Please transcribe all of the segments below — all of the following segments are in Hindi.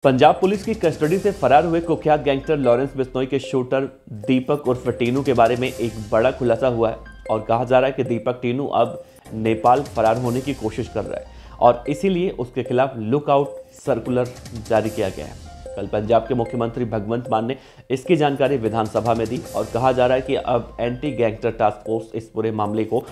पंजाब पुलिस की कस्टडी से फरार हुए कुख्यात गैंगस्टर लॉरेंस बिश्नोई के शूटर दीपक उर्फ टीनू के बारे में एक बड़ा खुलासा हुआ है और कहा जा रहा है कि दीपक टीनू अब नेपाल फरार होने की कोशिश कर रहा है और इसीलिए उसके खिलाफ लुकआउट सर्कुलर जारी किया गया है। कल पंजाब के मुख्यमंत्री भगवंत मान ने इसकी जानकारी विधानसभा में दी और कहा जा रहा है कि अब एंटी गैंगस्टर टास्क फोर्स इस पूरे मामले को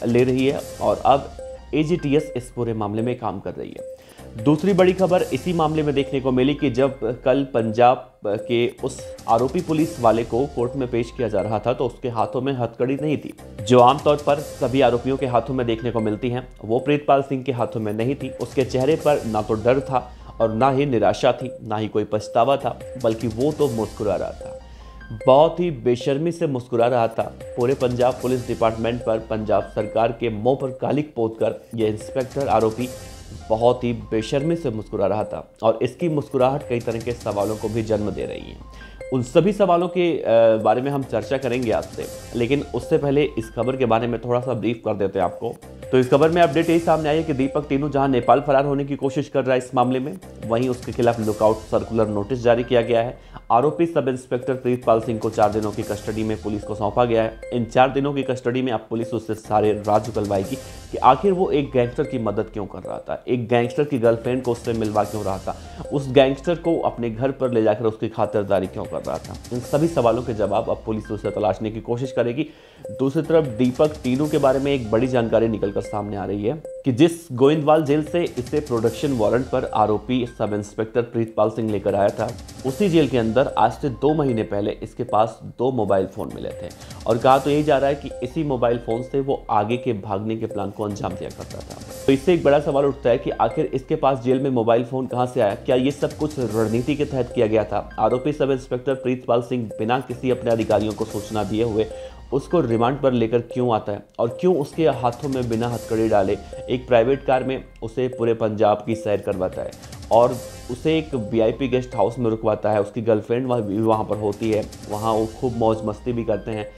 ले रही है और अब एजीटीएस इस पूरे मामले में काम कर रही है। दूसरी बड़ी खबर इसी मामले में देखने को मिली कि जब कल पंजाब के उस आरोपी पुलिस वाले को कोर्ट में पेश किया जा रहा था तो उसके हाथों में हथकड़ी नहीं थी जो आमतौर पर सभी आरोपियों के हाथों में देखने को मिलती हैं। वो प्रीतपाल सिंह के हाथों में नहीं थी। उसके चेहरे पर ना तो डर था और ना ही निराशा थी, ना ही कोई पछतावा था, बल्कि वो तो मुस्कुरा रहा था। बहुत ही बेशर्मी से मुस्कुरा रहा था। पूरे पंजाब पुलिस डिपार्टमेंट पर पंजाब सरकार के मुंह पर कालिक पोतकर ये इंस्पेक्टर आरोपी बहुत ही बेशर्मी से मुस्कुरा रहा था और इसकी मुस्कुराहट कई तरह के सवालों को भी जन्म दे रही है। उन सभी सवालों के बारे में हम चर्चा करेंगे आपसे, लेकिन उससे पहले इस खबर के बारे में थोड़ा सा ब्रीफ कर देते हैं आपको। तो इस खबर में अपडेट यही सामने आई है कि दीपक टीनू जहां नेपाल फरार होने की कोशिश कर रहा है इस मामले में, वहीं उसके खिलाफ लुकआउट सर्कुलर नोटिस जारी किया गया है। आरोपी सब इंस्पेक्टर प्रीतपाल सिंह को 4 दिनों की कस्टडी में पुलिस को सौंपा गया है। इन 4 दिनों की कस्टडी में अब पुलिस उससे सारे राज उगलवाएगी कि आखिर वो एक गैंगस्टर की मदद क्यों कर रहा था, एक गैंगस्टर की गर्लफ्रेंड को उससे मिलवा क्यों रहा था, उस गैंगस्टर को अपने घर पर ले जाकर उसकी खातिरदारी क्यों कर रहा था। इन सभी सवालों के जवाब अब पुलिस उसे तलाशने की कोशिश करेगी। दूसरी तरफ दीपक टीनू के बारे में एक बड़ी जानकारी निकलकर सामने आ रही है कि जिस गोविंदवाल जेल से इसे प्रोडक्शन वारंट पर आरोपी सब इंस्पेक्टर प्रीतपाल सिंह लेकर आया था, उसी जेल के अंदर आज से 2 महीने पहले इसके पास 2 मोबाइल फोन मिले थे और कहा तो यही जा रहा है कि इसी मोबाइल फोन से वो आगे के भागने के प्लान को अंजाम दिया करता था। तो इससे एक बड़ा सवाल उठता है कि आखिर इसके पास जेल में मोबाइल फोन कहां से आया? क्या ये सब कुछ रणनीति के तहत किया गया था? आरोपी सब इंस्पेक्टर प्रीतपाल सिंह बिना किसी अपने अधिकारियों को सूचना दिए हुए उसको रिमांड पर लेकर क्यों आता है और क्यों उसके हाथों में बिना हथकड़ी डाले एक प्राइवेट कार में उसे पूरे पंजाब की सैर करवाता है और उसे एक वीआईपी गेस्ट हाउस में रुकवाता है। उसकी गर्लफ्रेंड वहाँ पर होती है, वहाँ वो खूब मौज मस्ती भी करते हैं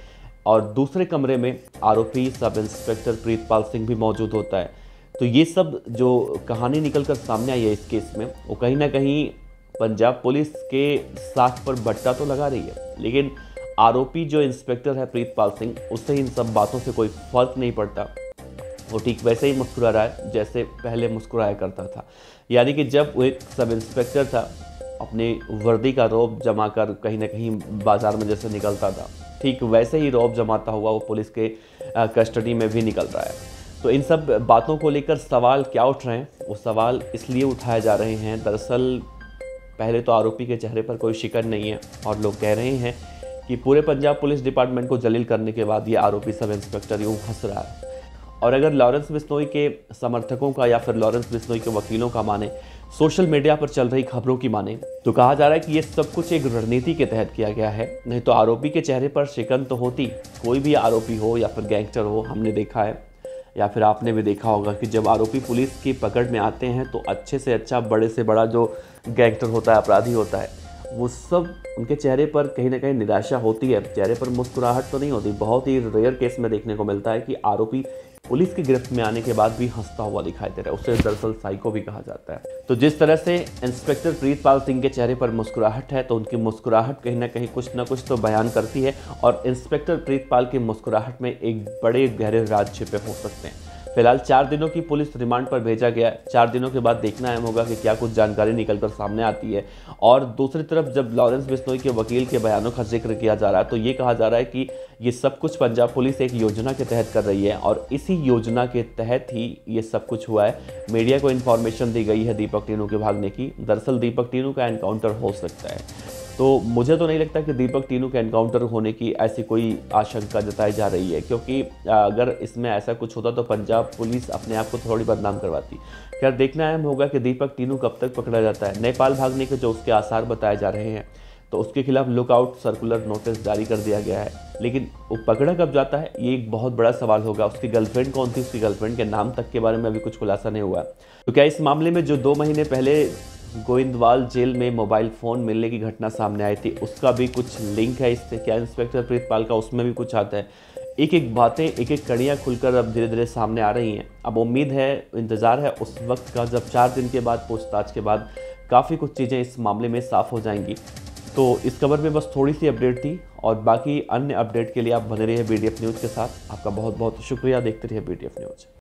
और दूसरे कमरे में आरोपी सब इंस्पेक्टर प्रीतपाल सिंह भी मौजूद होता है। तो ये सब जो कहानी निकल कर सामने आई है इस केस में, वो कहीं ना कहीं पंजाब पुलिस के साख पर बट्टा तो लगा रही है, लेकिन आरोपी जो इंस्पेक्टर है प्रीतपाल सिंह, उससे इन सब बातों से कोई फर्क नहीं पड़ता। वो ठीक वैसे ही मुस्कुरा रहा है जैसे पहले मुस्कुराया करता था। यानी कि जब वो एक सब इंस्पेक्टर था, अपनी वर्दी का रौब जमा कर कहीं ना कहीं बाजार में जैसे निकलता था, ठीक वैसे ही रौब जमाता हुआ वो पुलिस के कस्टडी में भी निकल रहा है। तो इन सब बातों को लेकर सवाल क्या उठ रहे हैं? वो सवाल इसलिए उठाए जा रहे हैं, दरअसल पहले तो आरोपी के चेहरे पर कोई शिकन नहीं है और लोग कह रहे हैं कि पूरे पंजाब पुलिस डिपार्टमेंट को जलील करने के बाद ये आरोपी सब इंस्पेक्टर यूं हंस रहा है। और अगर लॉरेंस बिश्नोई के समर्थकों का या फिर लॉरेंस बिश्नोई के वकीलों का माने, सोशल मीडिया पर चल रही खबरों की माने, तो कहा जा रहा है कि ये सब कुछ एक रणनीति के तहत किया गया है। नहीं तो आरोपी के चेहरे पर शिकन तो होती, कोई भी आरोपी हो या फिर गैंगस्टर हो, हमने देखा है या फिर आपने भी देखा होगा कि जब आरोपी पुलिस की पकड़ में आते हैं तो अच्छे से अच्छा, बड़े से बड़ा जो गैंगस्टर होता है, अपराधी होता है, वो सब उनके चेहरे पर कहीं ना कहीं निराशा होती है, चेहरे पर मुस्कुराहट तो नहीं होती। बहुत ही रेयर केस में देखने को मिलता है कि आरोपी पुलिस की गिरफ्त में आने के बाद भी हंसता हुआ दिखाई दे रहा है। उसे दरअसल साइको भी कहा जाता है। तो जिस तरह से इंस्पेक्टर प्रीतपाल सिंह के चेहरे पर मुस्कुराहट है, तो उनकी मुस्कुराहट कहीं ना कुछ तो बयान करती है और इंस्पेक्टर प्रीतपाल की मुस्कुराहट में एक बड़े गहरे राज छिपे हो सकते हैं। फिलहाल 4 दिनों की पुलिस रिमांड पर भेजा गया। 4 दिनों के बाद देखना अहम होगा कि क्या कुछ जानकारी निकलकर सामने आती है। और दूसरी तरफ जब लॉरेंस बिश्नोई के वकील के बयानों का जिक्र किया जा रहा है तो ये कहा जा रहा है कि ये सब कुछ पंजाब पुलिस एक योजना के तहत कर रही है और इसी योजना के तहत ही ये सब कुछ हुआ है। मीडिया को इन्फॉर्मेशन दी गई है दीपक टीनू के भागने की। दरअसल दीपक टीनू का एनकाउंटर हो सकता है। तो मुझे तो नहीं लगता कि दीपक टीनू के एनकाउंटर होने की ऐसी कोई आशंका जताई जा रही है, क्योंकि अगर इसमें ऐसा कुछ होता तो पंजाब पुलिस अपने आप को थोड़ी बदनाम करवाती। खैर देखना अहम होगा कि दीपक टीनू कब तक पकड़ा जाता है। नेपाल भागने के जो उसके आसार बताए जा रहे हैं तो उसके खिलाफ लुकआउट सर्कुलर नोटिस जारी कर दिया गया है, लेकिन वो पकड़ा कब जाता है ये एक बहुत बड़ा सवाल होगा। उसकी गर्लफ्रेंड कौन थी, उसकी गर्लफ्रेंड के नाम तक के बारे में अभी कुछ खुलासा नहीं हुआ। तो क्या इस मामले में जो 2 महीने पहले गोविंदवाल जेल में मोबाइल फ़ोन मिलने की घटना सामने आई थी, उसका भी कुछ लिंक है इससे? क्या इंस्पेक्टर प्रीतपाल का उसमें भी कुछ आता है? एक एक बातें, एक एक कड़ियाँ खुलकर अब धीरे धीरे सामने आ रही हैं। अब उम्मीद है, इंतज़ार है उस वक्त का जब 4 दिन के बाद पूछताछ के बाद काफ़ी कुछ चीज़ें इस मामले में साफ हो जाएंगी। तो इस खबर में बस थोड़ी सी अपडेट थी, और बाकी अन्य अपडेट के लिए आप बने रहिए BDF न्यूज़ के साथ। आपका बहुत बहुत शुक्रिया। देखते रहिए BDF न्यूज़।